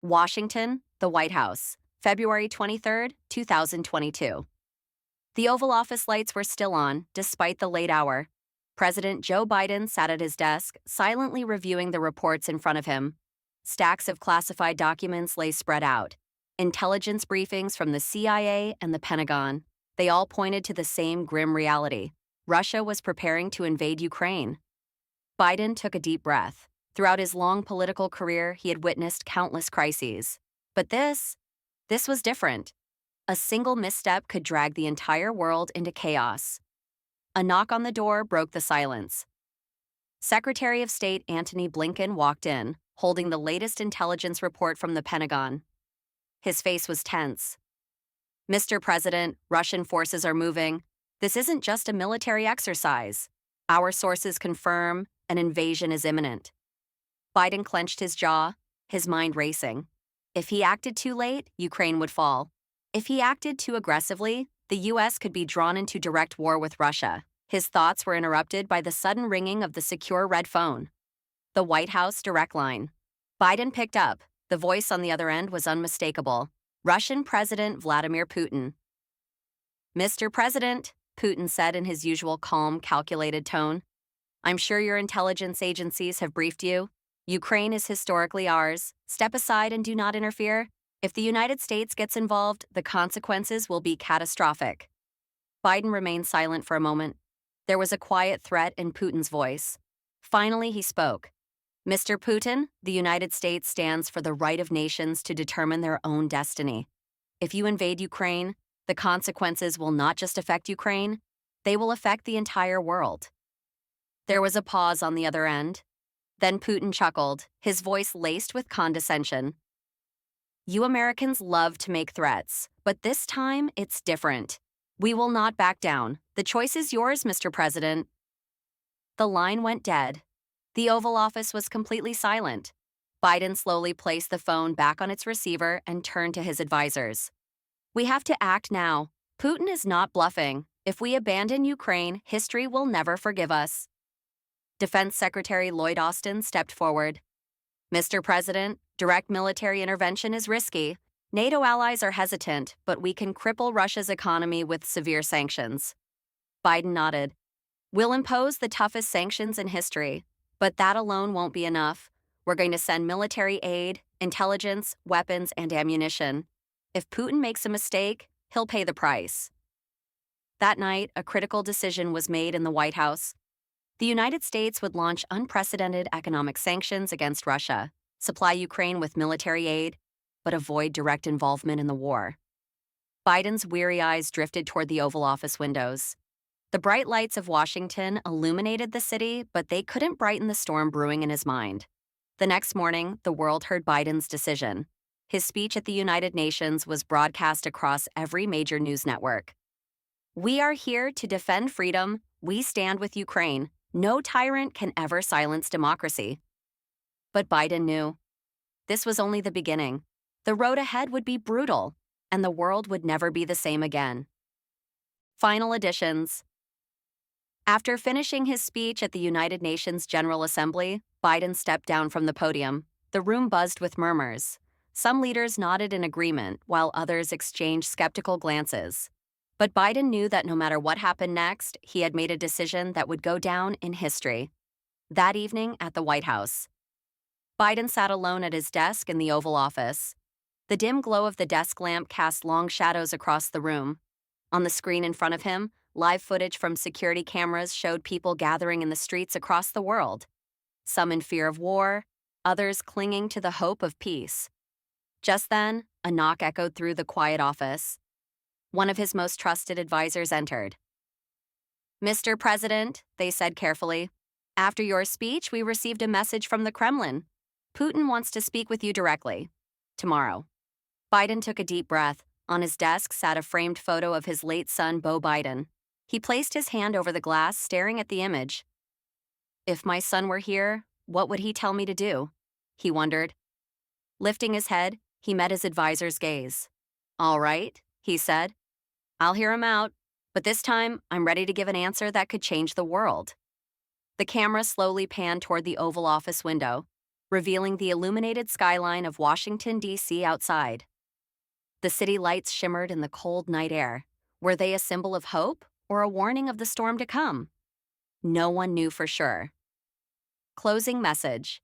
Washington, the White House, February 23rd, 2022. The Oval Office lights were still on, despite the late hour. President Joe Biden sat at his desk, silently reviewing the reports in front of him. Stacks of classified documents lay spread out. Intelligence briefings from the CIA and the Pentagon. They all pointed to the same grim reality. Russia was preparing to invade Ukraine. Biden took a deep breath. Throughout his long political career, he had witnessed countless crises. But this was different. A single misstep could drag the entire world into chaos. A knock on the door broke the silence. Secretary of State Antony Blinken walked in, holding the latest intelligence report from the Pentagon. His face was tense. "Mr. President, Russian forces are moving. This isn't just a military exercise. Our sources confirm an invasion is imminent." Biden clenched his jaw, his mind racing. If he acted too late, Ukraine would fall. If he acted too aggressively, the U.S. could be drawn into direct war with Russia. His thoughts were interrupted by the sudden ringing of the secure red phone. The White House direct line. Biden picked up. The voice on the other end was unmistakable. Russian President Vladimir Putin. "Mr. President," Putin said in his usual calm, calculated tone, "I'm sure your intelligence agencies have briefed you. Ukraine is historically ours. Step aside and do not interfere. If the United States gets involved, the consequences will be catastrophic." Biden remained silent for a moment. There was a quiet threat in Putin's voice. Finally, he spoke. "Mr. Putin, the United States stands for the right of nations to determine their own destiny. If you invade Ukraine, the consequences will not just affect Ukraine, they will affect the entire world." There was a pause on the other end. Then Putin chuckled, his voice laced with condescension. "You Americans love to make threats, but this time it's different. We will not back down. The choice is yours, Mr. President." The line went dead. The Oval Office was completely silent. Biden slowly placed the phone back on its receiver and turned to his advisors. "We have to act now. Putin is not bluffing. If we abandon Ukraine, history will never forgive us." Defense Secretary Lloyd Austin stepped forward. "Mr. President, direct military intervention is risky. NATO allies are hesitant, but we can cripple Russia's economy with severe sanctions." Biden nodded. "We'll impose the toughest sanctions in history, but that alone won't be enough. We're going to send military aid, intelligence, weapons, and ammunition. If Putin makes a mistake, he'll pay the price." That night, a critical decision was made in the White House. The United States would launch unprecedented economic sanctions against Russia, supply Ukraine with military aid, but avoid direct involvement in the war. Biden's weary eyes drifted toward the Oval Office windows. The bright lights of Washington illuminated the city, but they couldn't brighten the storm brewing in his mind. The next morning, the world heard Biden's decision. His speech at the United Nations was broadcast across every major news network. "We are here to defend freedom. We stand with Ukraine. No tyrant can ever silence democracy." But Biden knew. This was only the beginning. The road ahead would be brutal, and the world would never be the same again. Final additions. After finishing his speech at the United Nations General Assembly, Biden stepped down from the podium. The room buzzed with murmurs. Some leaders nodded in agreement, while others exchanged skeptical glances. But Biden knew that no matter what happened next, he had made a decision that would go down in history. That evening at the White House, Biden sat alone at his desk in the Oval Office. The dim glow of the desk lamp cast long shadows across the room. On the screen in front of him, live footage from security cameras showed people gathering in the streets across the world. Some in fear of war, others clinging to the hope of peace. Just then, a knock echoed through the quiet office. One of his most trusted advisors entered. "Mr. President," they said carefully, "after your speech, we received a message from the Kremlin. Putin wants to speak with you directly. Tomorrow." Biden took a deep breath. On his desk sat a framed photo of his late son, Beau Biden. He placed his hand over the glass, staring at the image. "If my son were here, what would he tell me to do?" he wondered. Lifting his head, he met his advisor's gaze. "All right," he said. "I'll hear him out, but this time I'm ready to give an answer that could change the world." The camera slowly panned toward the Oval Office window. revealing the illuminated skyline of Washington, D.C. outside. The city lights shimmered in the cold night air. Were they a symbol of hope or a warning of the storm to come? No one knew for sure. Closing message.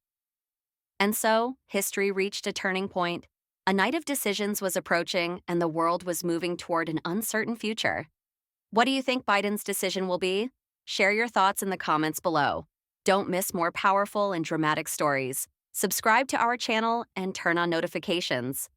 And so, history reached a turning point. A night of decisions was approaching, and the world was moving toward an uncertain future. What do you think Biden's decision will be? Share your thoughts in the comments below. Don't miss more powerful and dramatic stories. Subscribe to our channel and turn on notifications.